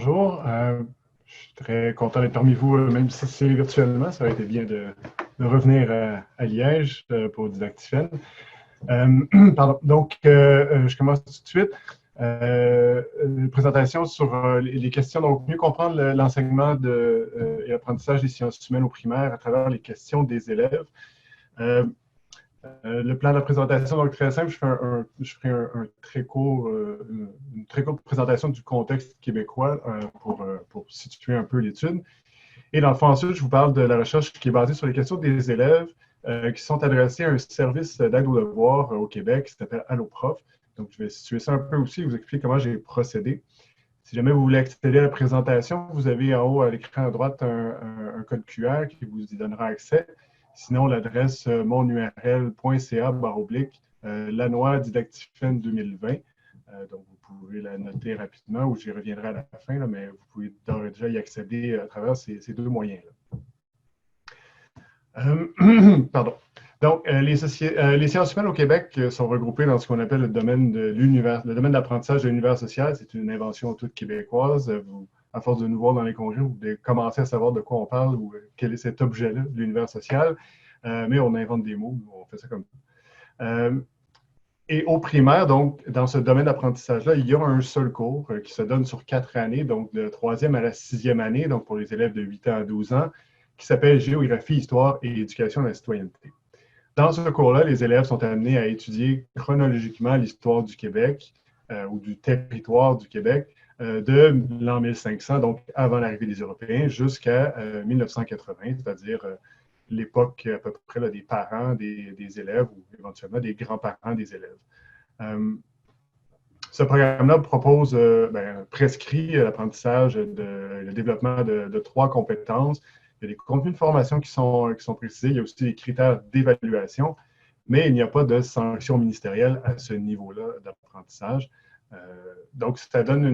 bonjour. Je suis très content d'être parmi vous, même si c'est virtuellement. Ça aurait été bien de revenir à Liège pour Didactifène. Pardon. Donc, je commence tout de suite. Une présentation sur les questions. Donc, mieux comprendre l'enseignement et l'apprentissage des sciences humaines au primaire à travers les questions des élèves. Le plan de la présentation, donc très simple, je ferai une très courte présentation du contexte québécois pour situer un peu l'étude. Et dans le fond, ensuite, je vous parle de la recherche qui est basée sur les questions des élèves qui sont adressés à un service d'aide aux devoirs au Québec qui s'appelle Alloprof. Donc, je vais situer ça un peu aussi et vous expliquer comment j'ai procédé. Si jamais vous voulez accéder à la présentation, vous avez en haut à l'écran à droite un code QR qui vous y donnera accès. Sinon, l'adresse monurl.ca/Lannoy Didactifène 2020. Donc, vous pouvez la noter rapidement ou j'y reviendrai à la fin, là, mais vous pouvez d'ores et déjà y accéder à travers ces deux moyens-là. Pardon. Donc, les sciences humaines au Québec sont regroupées dans ce qu'on appelle le domaine de l'apprentissage de l'univers social. C'est une invention toute québécoise. À force de nous voir dans les congrès, vous devez commencer à savoir de quoi on parle ou quel est cet objet-là, l'univers social. Mais on invente des mots, on fait ça comme ça. Et au primaire, donc, dans ce domaine d'apprentissage-là, il y a un seul cours qui se donne sur 4 années, donc de 3e à la 6e année, donc pour les élèves de 8 ans à 12 ans, qui s'appelle Géographie, Histoire et Éducation de la citoyenneté. Dans ce cours-là, les élèves sont amenés à étudier chronologiquement l'histoire du Québec ou du territoire du Québec de l'an 1500, donc avant l'arrivée des Européens, jusqu'à 1980, c'est-à-dire l'époque à peu près là, des parents des élèves ou éventuellement des grands-parents des élèves. Ce programme-là prescrit l'apprentissage, le développement de 3 compétences. Il y a des contenus de formation qui sont précisés. Il y a aussi des critères d'évaluation, mais il n'y a pas de sanction ministérielle à ce niveau-là d'apprentissage. Donc, ça permet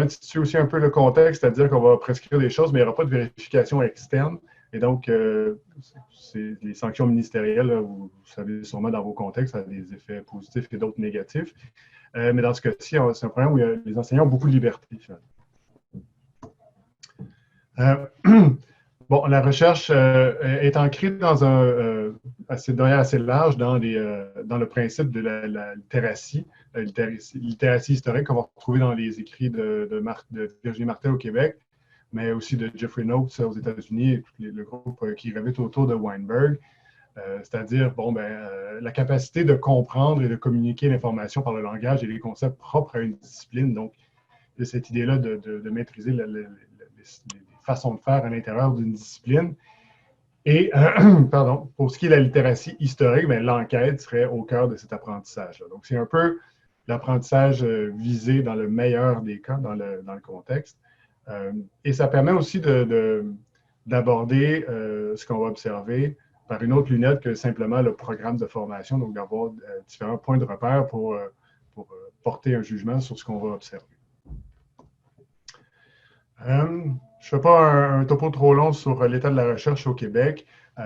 de situer aussi un peu le contexte, c'est-à-dire qu'on va prescrire des choses, mais il n'y aura pas de vérification externe. Et donc, les sanctions ministérielles, là, vous savez sûrement dans vos contextes, ça a des effets positifs et d'autres négatifs. Mais dans ce cas-ci, c'est un programme où les enseignants ont beaucoup de liberté. Bon, la recherche est ancrée dans un domaine assez large dans le principe de la littératie historique qu'on va retrouver dans les écrits de Virginie Martel au Québec, mais aussi de Jeffrey Notes aux États-Unis et le groupe qui gravite autour de Weinberg. C'est-à-dire la capacité de comprendre et de communiquer l'information par le langage et les concepts propres à une discipline. Donc, de cette idée-là de maîtriser les façons de faire à l'intérieur d'une discipline. Et, pour ce qui est de la littératie historique, l'enquête serait au cœur de cet apprentissage-là. Donc, c'est un peu l'apprentissage visé dans le meilleur des cas, dans le contexte. Et ça permet aussi d'aborder ce qu'on va observer par une autre lunette que simplement le programme de formation, donc d'avoir différents points de repère pour porter un jugement sur ce qu'on va observer. Je ne fais pas un topo trop long sur l'état de la recherche au Québec. Il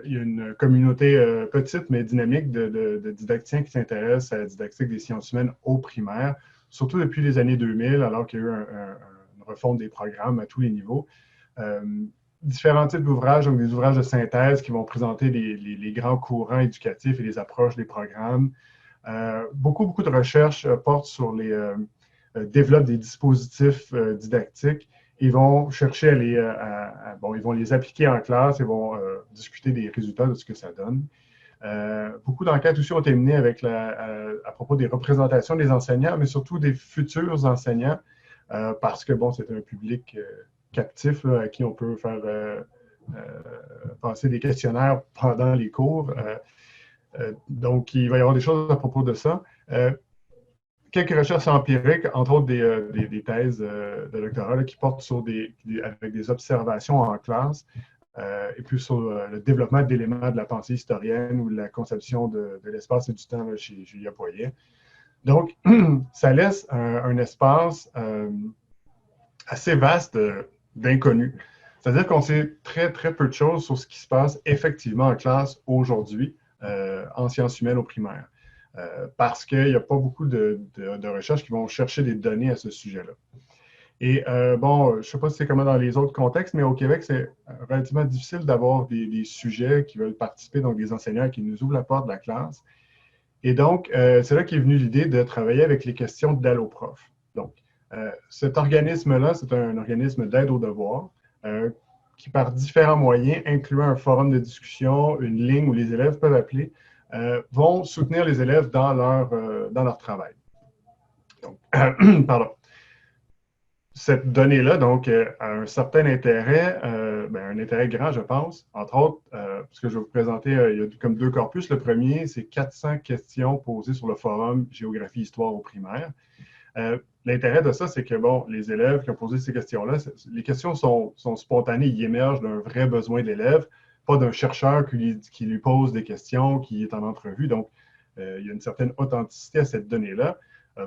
y a une communauté petite mais dynamique de didacticiens qui s'intéressent à la didactique des sciences humaines au primaire, surtout depuis les années 2000, alors qu'il y a eu une refonte des programmes à tous les niveaux. Différents types d'ouvrages, donc des ouvrages de synthèse qui vont présenter les grands courants éducatifs et les approches des programmes. Beaucoup de recherches portent sur développent des dispositifs didactiques et vont chercher ils vont les appliquer en classe et vont discuter des résultats de ce que ça donne. Beaucoup d'enquêtes aussi ont été menées à propos des représentations des enseignants, mais surtout des futurs enseignants, parce que c'est un public captif là, à qui on peut faire passer des questionnaires pendant les cours. Donc, il va y avoir des choses à propos de ça. Quelques recherches empiriques, entre autres des thèses de doctorat là, qui portent avec des observations en classe et puis sur le développement d'éléments de la pensée historienne ou la conception de l'espace et du temps là, chez Julia Poirier. Donc, ça laisse un espace assez vaste d'inconnu. C'est-à-dire qu'on sait très, très peu de choses sur ce qui se passe effectivement en classe aujourd'hui en sciences humaines au primaire. Parce qu'il n'y a pas beaucoup de recherches qui vont chercher des données à ce sujet-là. Et bon, je ne sais pas si c'est comment dans les autres contextes, mais au Québec, c'est relativement difficile d'avoir des sujets qui veulent participer, donc des enseignants qui nous ouvrent la porte de la classe. Et donc, c'est là qu'est venue l'idée de travailler avec les questions d'Alloprof. Donc, cet organisme-là, c'est un organisme d'aide aux devoirs qui, par différents moyens, incluant un forum de discussion, une ligne où les élèves peuvent appeler, vont soutenir les élèves dans leur travail. Donc, pardon. Cette donnée-là, donc, a un certain intérêt, un intérêt grand, je pense. Entre autres, parce que je vais vous présenter, il y a comme 2 corpus. Le premier, c'est 400 questions posées sur le forum Géographie-Histoire au primaire. L'intérêt de ça, c'est que, bon, les élèves qui ont posé ces questions-là, les questions sont spontanées, ils émergent d'un vrai besoin de l'élève, pas d'un chercheur qui lui pose des questions, qui est en entrevue. Donc, il y a une certaine authenticité à cette donnée-là.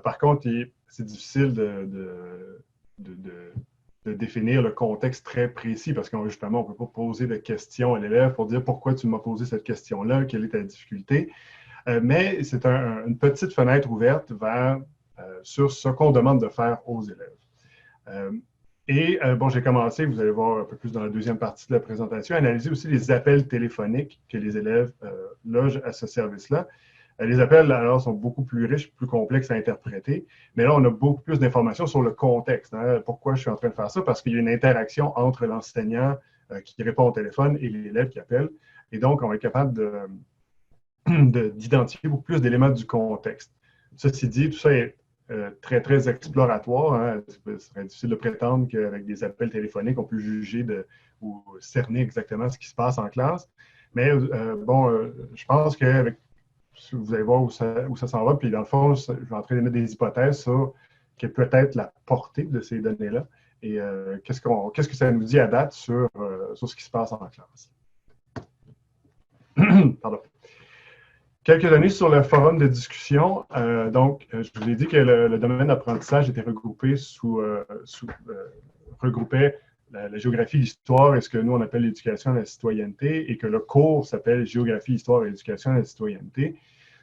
Par contre, c'est difficile de définir le contexte très précis parce que justement, on ne peut pas poser de questions à l'élève pour dire pourquoi tu m'as posé cette question-là, quelle est ta difficulté. Mais c'est une petite fenêtre ouverte sur ce qu'on demande de faire aux élèves. Bon, j'ai commencé, vous allez voir un peu plus dans la deuxième partie de la présentation, à analyser aussi les appels téléphoniques que les élèves logent à ce service-là. Les appels, alors, sont beaucoup plus riches, plus complexes à interpréter. Mais là, on a beaucoup plus d'informations sur le contexte. Hein. Pourquoi je suis en train de faire ça? Parce qu'il y a une interaction entre l'enseignant qui répond au téléphone et l'élève qui appelle. Et donc, on va être capable d'identifier beaucoup plus d'éléments du contexte. Ceci dit, tout ça est très, très exploratoire. Hein. Ce serait difficile de prétendre qu'avec des appels téléphoniques, on peut juger ou cerner exactement ce qui se passe en classe. Mais je pense qu'avec vous allez voir où ça s'en va. Puis dans le fond, je vais en train de mettre des hypothèses sur quelle peut être la portée de ces données-là et qu'est-ce que ça nous dit à date sur ce qui se passe en classe. Pardon. Quelques données sur le forum de discussion. Donc, je vous ai dit que le domaine d'apprentissage était regroupé regroupait la géographie, l'histoire et ce que nous, on appelle l'éducation à la citoyenneté et que le cours s'appelle Géographie, histoire et éducation à la citoyenneté.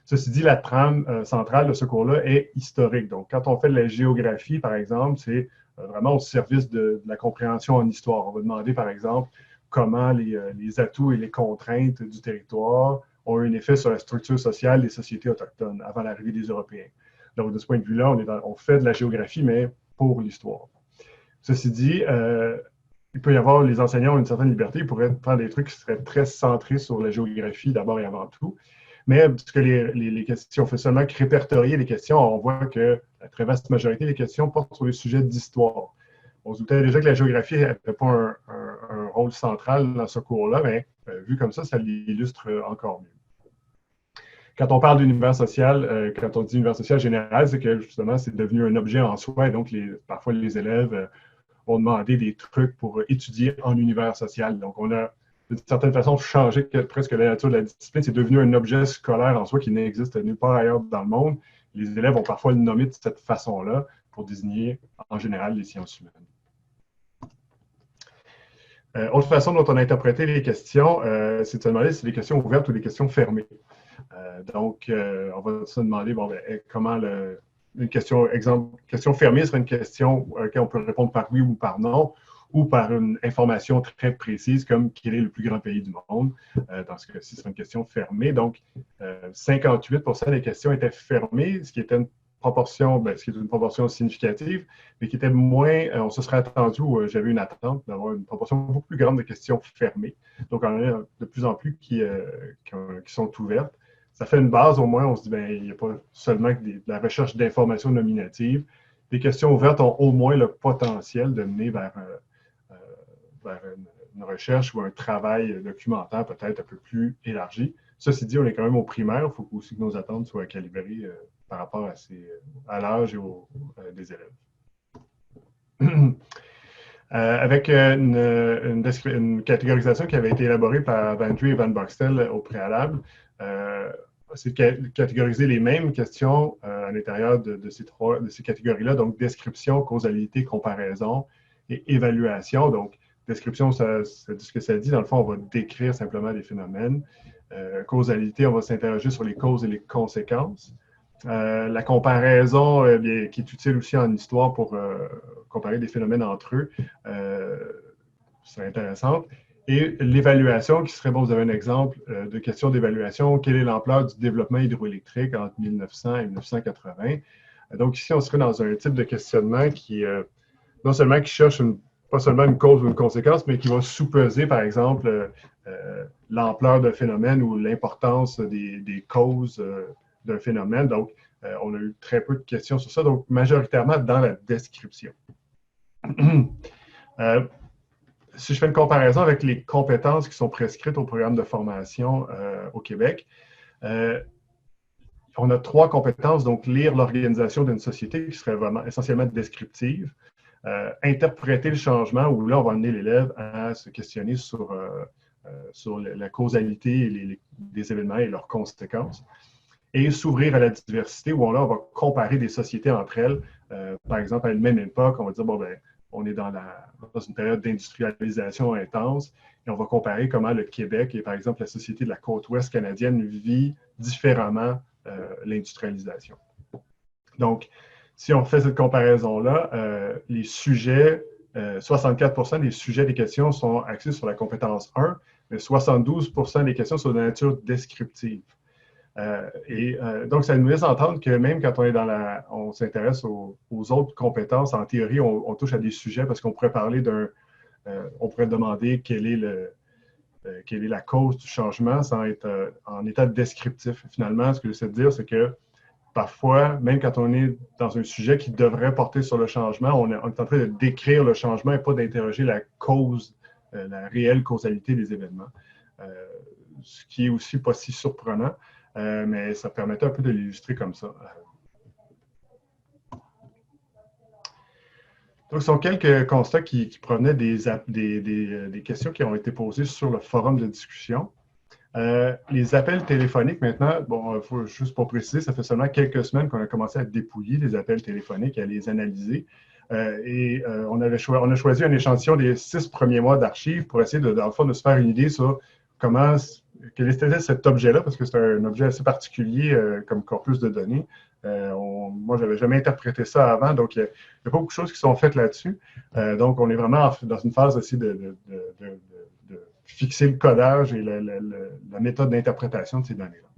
Ceci dit, la trame centrale de ce cours-là est historique. Donc, quand on fait de la géographie, par exemple, c'est vraiment au service de la compréhension en histoire. On va demander, par exemple, comment les atouts et les contraintes du territoire ont eu un effet sur la structure sociale des sociétés autochtones avant l'arrivée des Européens. Donc, de ce point de vue-là, on fait de la géographie, mais pour l'histoire. Ceci dit, il peut y avoir, les enseignants ont une certaine liberté, ils pourraient faire des trucs qui seraient très centrés sur la géographie d'abord et avant tout. Mais parce que les questions, on fait seulement que répertorier les questions, on voit que la très vaste majorité des questions portent sur les sujets d'histoire. On se doutait déjà que la géographie n'avait pas un rôle central dans ce cours-là, mais vu comme ça l'illustre encore mieux. Quand on parle d'univers social, quand on dit univers social général, c'est que justement, c'est devenu un objet en soi, et donc parfois les élèves ont demandé des trucs pour étudier en univers social. Donc, on a, d'une certaine façon, changé presque la nature de la discipline. C'est devenu un objet scolaire en soi qui n'existe nulle part ailleurs dans le monde. Les élèves vont parfois le nommer de cette façon-là pour désigner, en général, les sciences humaines. Autre façon dont on a interprété les questions, c'est de se demander si c'est des questions ouvertes ou des questions fermées. Donc, on va se demander, comment une question, exemple, question fermée serait une question à laquelle on peut répondre par oui ou par non, ou par une information très précise comme quel est le plus grand pays du monde. Dans ce cas-ci, c'est une question fermée. Donc, 58% des questions étaient fermées, ce qui était une proportion, ce qui est une proportion significative, mais qui était moins, on se serait attendu, j'avais une attente d'avoir une proportion beaucoup plus grande de questions fermées. Donc, on en a de plus en plus qui sont ouvertes. Ça fait une base, au moins, on se dit, il n'y a pas seulement que de la recherche d'informations nominatives. Les questions ouvertes ont au moins le potentiel de mener vers une recherche ou un travail documentaire peut-être un peu plus élargi. Ceci dit, on est quand même au primaire, il faut aussi que nos attentes soient calibrées par rapport à l'âge des élèves. Avec une catégorisation qui avait été élaborée par Ventry et Van Boxtel au préalable, c'est de catégoriser les mêmes questions à l'intérieur de ces catégories-là, donc description, causalité, comparaison et évaluation. Donc, description, ça dit ce que ça dit. Dans le fond, on va décrire simplement des phénomènes. Causalité, on va s'interroger sur les causes et les conséquences. La comparaison, qui est utile aussi en histoire pour comparer des phénomènes entre eux, c'est intéressant. Et l'évaluation, qui serait, bon, vous avez un exemple de question d'évaluation. Quelle est l'ampleur du développement hydroélectrique entre 1900 et 1980? Donc ici, on serait dans un type de questionnement qui, non seulement qui cherche pas seulement une cause ou une conséquence, mais qui va sous-peser, par exemple, l'ampleur d'un phénomène ou l'importance des causes d'un phénomène. Donc, on a eu très peu de questions sur ça, donc majoritairement dans la description. Si je fais une comparaison avec les compétences qui sont prescrites au programme de formation au Québec, on a 3 compétences, donc lire l'organisation d'une société qui serait vraiment essentiellement descriptive, interpréter le changement, où là, on va amener l'élève à se questionner sur la causalité des événements et leurs conséquences, et s'ouvrir à la diversité, où là, on va comparer des sociétés entre elles. Par exemple, à une même époque, on va dire, bon, ben, on est dans une période d'industrialisation intense, et on va comparer comment le Québec et, par exemple, la société de la côte ouest canadienne vit différemment l'industrialisation. Donc, si on fait cette comparaison-là, les sujets, 64% des sujets des questions sont axés sur la compétence 1, mais 72% des questions sont de nature descriptive. Donc, ça nous laisse entendre que même quand on s'intéresse aux autres compétences, en théorie, on touche à des sujets parce qu'on pourrait parler on pourrait demander quelle est la cause du changement sans être en état descriptif. Finalement, ce que j'essaie de dire, c'est que parfois, même quand on est dans un sujet qui devrait porter sur le changement, on est en train de décrire le changement et pas d'interroger la cause, la réelle causalité des événements. Ce qui est aussi pas si surprenant, mais ça permettait un peu de l'illustrer comme ça. Donc, ce sont quelques constats qui provenaient des questions qui ont été posées sur le forum de discussion. Les appels téléphoniques, maintenant, bon, juste pour préciser, ça fait seulement quelques semaines qu'on a commencé à dépouiller les appels téléphoniques, à les analyser. On a choisi un échantillon des 6 premiers mois d'archives pour essayer, dans le fond, de se faire une idée sur quel était cet objet-là, parce que c'est un objet assez particulier comme corpus de données. Moi, je n'avais jamais interprété ça avant, donc il n'y a pas beaucoup de choses qui sont faites là-dessus. Donc, on est vraiment dans une phase aussi de fixer le codage et la méthode d'interprétation de ces données-là.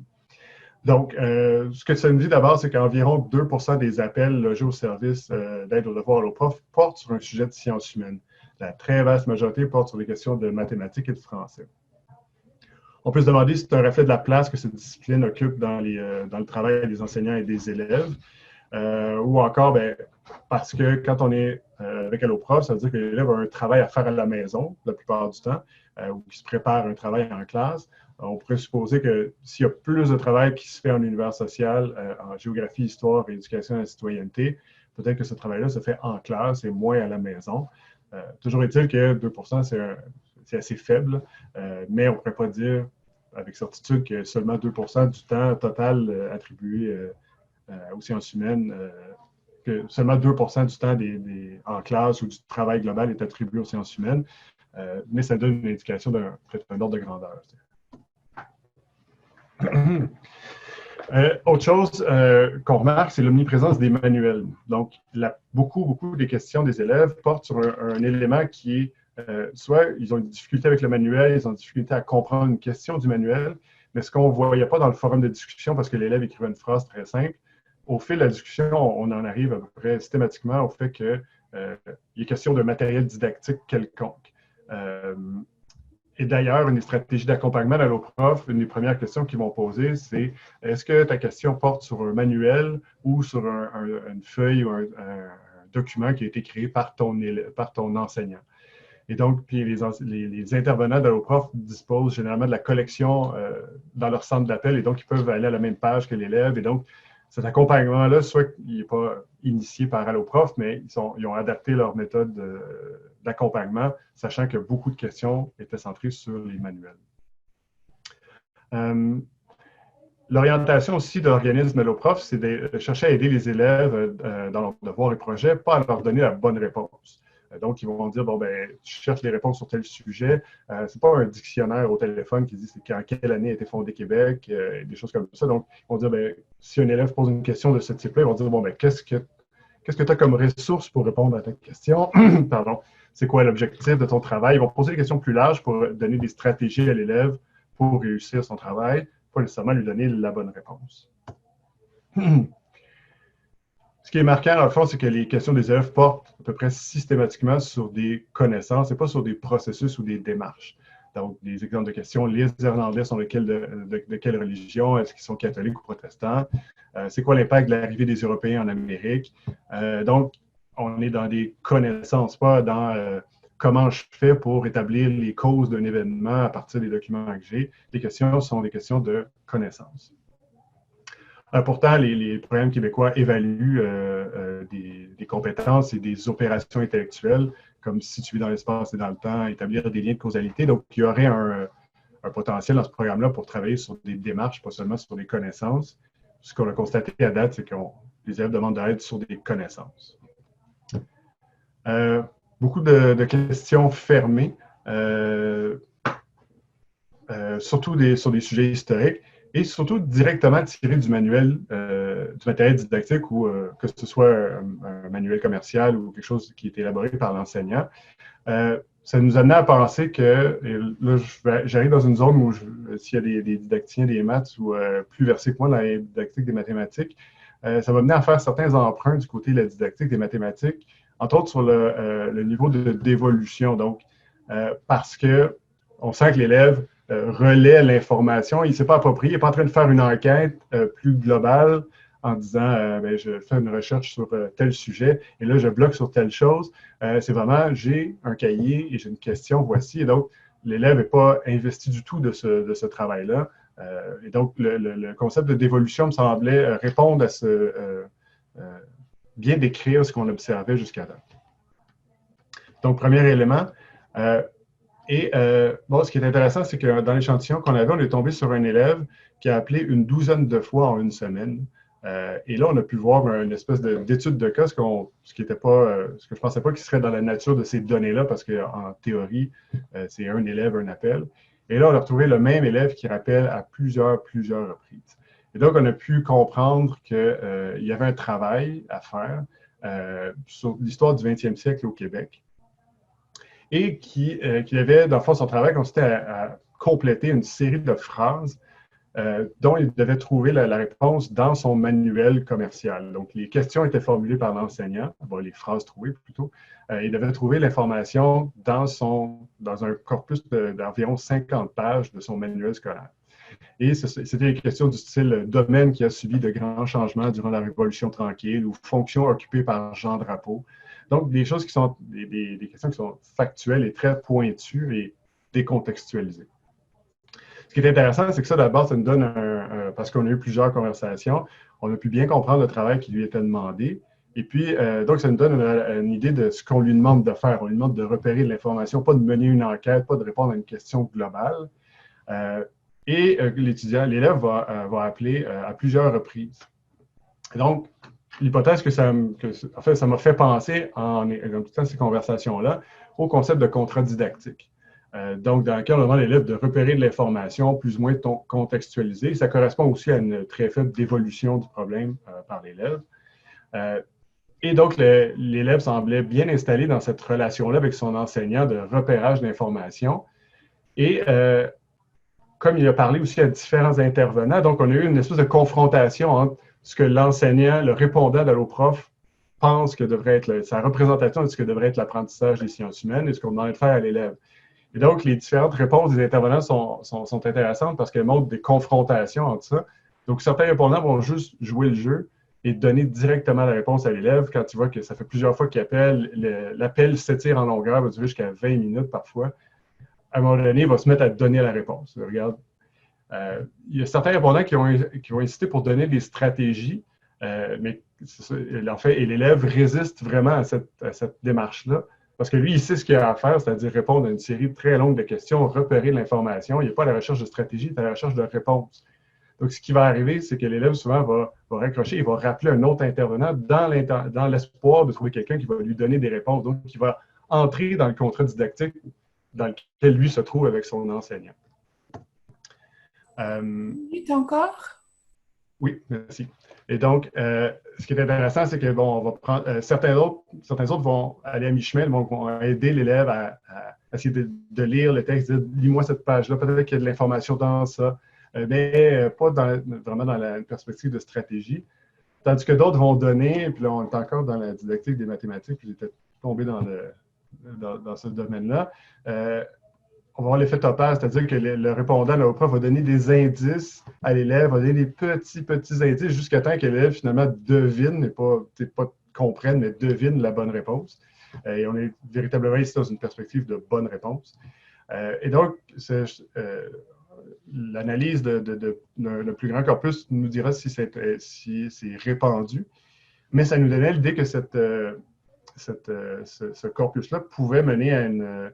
Donc, ce que ça nous dit d'abord, c'est qu'environ 2% des appels logés au service d'aide aux devoirs aux profs portent sur un sujet de sciences humaines. La très vaste majorité porte sur des questions de mathématiques et de français. On peut se demander si c'est un reflet de la place que cette discipline occupe dans le travail des enseignants et des élèves, ou encore, parce que quand on est avec Alloprof, ça veut dire que l'élève a un travail à faire à la maison, la plupart du temps, ou qu'il se prépare un travail en classe. On pourrait supposer que s'il y a plus de travail qui se fait en univers social, en géographie, histoire et éducation à la citoyenneté, peut-être que ce travail-là se fait en classe et moins à la maison. Toujours est-il que 2%, c'est assez faible, mais on ne pourrait pas dire avec certitude que seulement 2% du temps total attribué aux sciences humaines, que seulement 2% du temps en classe ou du travail global est attribué aux sciences humaines, mais ça donne une indication peut-être un ordre de grandeur. Autre chose qu'on remarque, c'est l'omniprésence des manuels. Donc, beaucoup des questions des élèves portent sur un élément qui est soit ils ont une difficulté avec le manuel, ils ont une difficulté à comprendre une question du manuel, mais ce qu'on ne voyait pas dans le forum de discussion parce que l'élève écrivait une phrase très simple, au fil de la discussion, on en arrive à peu près systématiquement au fait qu'il est question d'un matériel didactique quelconque. Et d'ailleurs, une des stratégies d'accompagnement à l'Alloprof, une des premières questions qu'ils vont poser, c'est est-ce que ta question porte sur un manuel ou sur une feuille ou un document qui a été créé par ton enseignant? Et donc, puis les intervenants d'Alloprof disposent généralement de la collection dans leur centre d'appel et donc ils peuvent aller à la même page que l'élève. Et donc, cet accompagnement-là, soit il n'est pas initié par Alloprof, mais ils ont adapté leur méthode d'accompagnement, sachant que beaucoup de questions étaient centrées sur les manuels. L'orientation aussi de l'organisme Alloprof, c'est de chercher à aider les élèves dans leurs devoirs et projets, pas à leur donner la bonne réponse. Donc, ils vont dire, bon, ben, tu cherches des réponses sur tel sujet. C'est pas un dictionnaire au téléphone qui dit en quelle année a été fondé Québec, des choses comme ça. Donc, ils vont dire, ben, si un élève pose une question de ce type-là, ils vont dire, bon, ben, qu'est-ce que tu as comme ressource pour répondre à ta question? Pardon. C'est quoi l'objectif de ton travail? Ils vont poser des questions plus larges pour donner des stratégies à l'élève pour réussir son travail, pas nécessairement lui donner la bonne réponse. Ce qui est marquant, dans le fond, c'est que les questions des élèves portent à peu près systématiquement sur des connaissances et pas sur des processus ou des démarches. Donc, des exemples de questions, les Irlandais sont de quelle religion? Est-ce qu'ils sont catholiques ou protestants? C'est quoi l'impact de l'arrivée des Européens en Amérique? Donc, on est dans des connaissances, pas dans comment je fais pour établir les causes d'un événement à partir des documents que j'ai. Les questions sont des questions de connaissances. Pourtant, les programmes québécois évaluent des compétences et des opérations intellectuelles, comme situer dans l'espace et dans le temps, établir des liens de causalité. Donc, il y aurait un potentiel dans ce programme-là pour travailler sur des démarches, pas seulement sur des connaissances. Ce qu'on a constaté à date, c'est que les élèves demandent de l'aide sur des connaissances. Beaucoup de questions fermées, surtout sur des sujets historiques. Et surtout directement tiré du manuel, du matériel didactique ou que ce soit un manuel commercial ou quelque chose qui est élaboré par l'enseignant. Ça nous amenait à penser que, et là j'arrive dans une zone où s'il y a des didacticiens des maths ou plus versés que moi dans la didactique des mathématiques, ça va mener à faire certains emprunts du côté de la didactique des mathématiques, entre autres sur le niveau d'évolution. Donc, parce qu'on sent que l'élève relaie l'information, il ne s'est pas approprié, il n'est pas en train de faire une enquête plus globale en disant ben, je fais une recherche sur tel sujet et là je bloque sur telle chose. C'est vraiment j'ai un cahier et j'ai une question, voici. Et donc, l'élève n'est pas investi du tout de ce travail-là. Et donc, le concept de dévolution me semblait répondre à bien décrire ce qu'on observait jusqu'à date. Donc, premier élément. Bon, ce qui est intéressant, c'est que dans l'échantillon qu'on avait, on est tombé sur un élève qui a appelé une douzaine de fois en une semaine. Et là, on a pu voir une espèce d'étude de cas, ce que je ne pensais pas qu'il serait dans la nature de ces données-là, parce qu'en théorie, c'est un élève, un appel. Et là, on a retrouvé le même élève qui rappelle à plusieurs reprises. Et donc, on a pu comprendre qu'il y avait un travail à faire sur l'histoire du 20e siècle au Québec. Et qu'il avait, dans le fond, son travail consistait à compléter une série de phrases dont il devait trouver la réponse dans son manuel commercial. Donc, les questions étaient formulées par l'enseignant, bon, les phrases trouvées plutôt. Il devait trouver l'information dans un corpus d'environ 50 pages de son manuel scolaire. Et c'était des questions du style domaine qui a subi de grands changements durant la Révolution tranquille ou fonction occupée par Jean Drapeau. Donc, des choses qui sont des questions qui sont factuelles et très pointues et décontextualisées. Ce qui est intéressant, c'est que ça, d'abord, ça nous donne parce qu'on a eu plusieurs conversations, on a pu bien comprendre le travail qui lui était demandé. Et puis, donc, ça nous donne une idée de ce qu'on lui demande de faire. On lui demande de repérer de l'information, pas de mener une enquête, pas de répondre à une question globale. L'élève va appeler à plusieurs reprises. Et donc, l'hypothèse que ça m'a fait penser en écoutant ces conversations-là au concept de contrat didactique. Donc, dans lequel on demande à l'élève de repérer de l'information plus ou moins contextualisée. Ça correspond aussi à une très faible dévolution du problème par l'élève. Et donc, l'élève semblait bien installé dans cette relation-là avec son enseignant de repérage d'informations. Et comme il a parlé aussi à différents intervenants, donc on a eu une espèce de confrontation entre ce que l'enseignant, le répondant d'Alloprof, pense que devrait être sa représentation de ce que devrait être l'apprentissage des sciences humaines et ce qu'on demande de faire à l'élève. Et donc, les différentes réponses des intervenants sont intéressantes parce qu'elles montrent des confrontations entre ça. Donc, certains répondants vont juste jouer le jeu et donner directement la réponse à l'élève quand tu vois que ça fait plusieurs fois qu'il appelle, l'appel s'étire en longueur, va durer jusqu'à 20 minutes parfois. À un moment donné, il va se mettre à donner la réponse. Regarde, il y a certains répondants qui vont insister pour donner des stratégies, mais en fait, et l'élève résiste vraiment à cette démarche-là, parce que lui, il sait ce qu'il a à faire, c'est-à-dire répondre à une série très longue de questions, repérer de l'information. Il n'est pas à la recherche de stratégie, il est à la recherche de réponse. Donc, ce qui va arriver, c'est que l'élève souvent va raccrocher, il va rappeler un autre intervenant dans l'espoir de trouver quelqu'un qui va lui donner des réponses. Donc, il va entrer dans le contrat didactique dans lequel lui se trouve avec son enseignant. Minute encore? Oui, merci. Et donc, ce qui est intéressant, c'est que bon, on va prendre, certains autres vont aller à mi-chemin, vont aider l'élève à essayer de lire le texte, dire lis-moi cette page-là, peut-être qu'il y a de l'information dans ça, mais pas vraiment dans la perspective de stratégie. Tandis que d'autres vont donner, puis là, on est encore dans la didactique des mathématiques, puis j'étais tombé dans ce domaine-là. On va avoir l'effet topaz, c'est-à-dire que le répondant, le prof, va donner des indices à l'élève, va donner des petits indices jusqu'à temps que l'élève, finalement, devine, et pas comprenne, mais devine la bonne réponse. Et on est véritablement ici dans une perspective de bonne réponse. Et donc, l'analyse le plus grand corpus nous dira si c'est répandu, mais ça nous donnait l'idée que ce corpus-là pouvait mener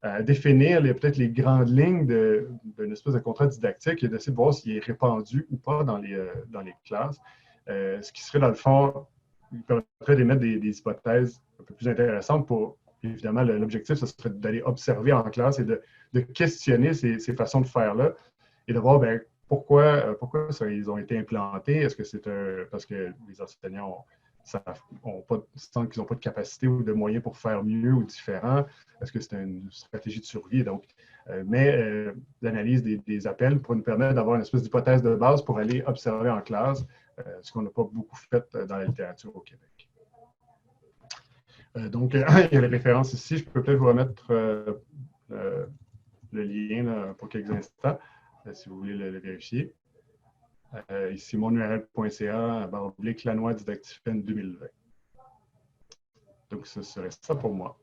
à définir peut-être les grandes lignes d'une espèce de contrat didactique et d'essayer de voir s'il est répandu ou pas dans les classes. Ce qui serait, dans le fond, il permettrait d'émettre des hypothèses un peu plus intéressantes pour, évidemment, l'objectif, ce serait d'aller observer en classe et de questionner ces façons de faire-là et de voir pourquoi ils ont été implantés. Est-ce que c'est parce que les enseignants sentent qu'ils n'ont pas de capacité ou de moyens pour faire mieux ou différent? Est-ce que c'est une stratégie de survie? Donc, l'analyse des appels pour nous permettre d'avoir une espèce d'hypothèse de base pour aller observer en classe, ce qu'on n'a pas beaucoup fait dans la littérature au Québec. Donc, il y a les références ici. Je peux peut-être vous remettre le lien là, pour quelques instants, si vous voulez le vérifier. Ici, monurl.ca/Lanois Didactifène 2020. Donc, ce serait ça pour moi.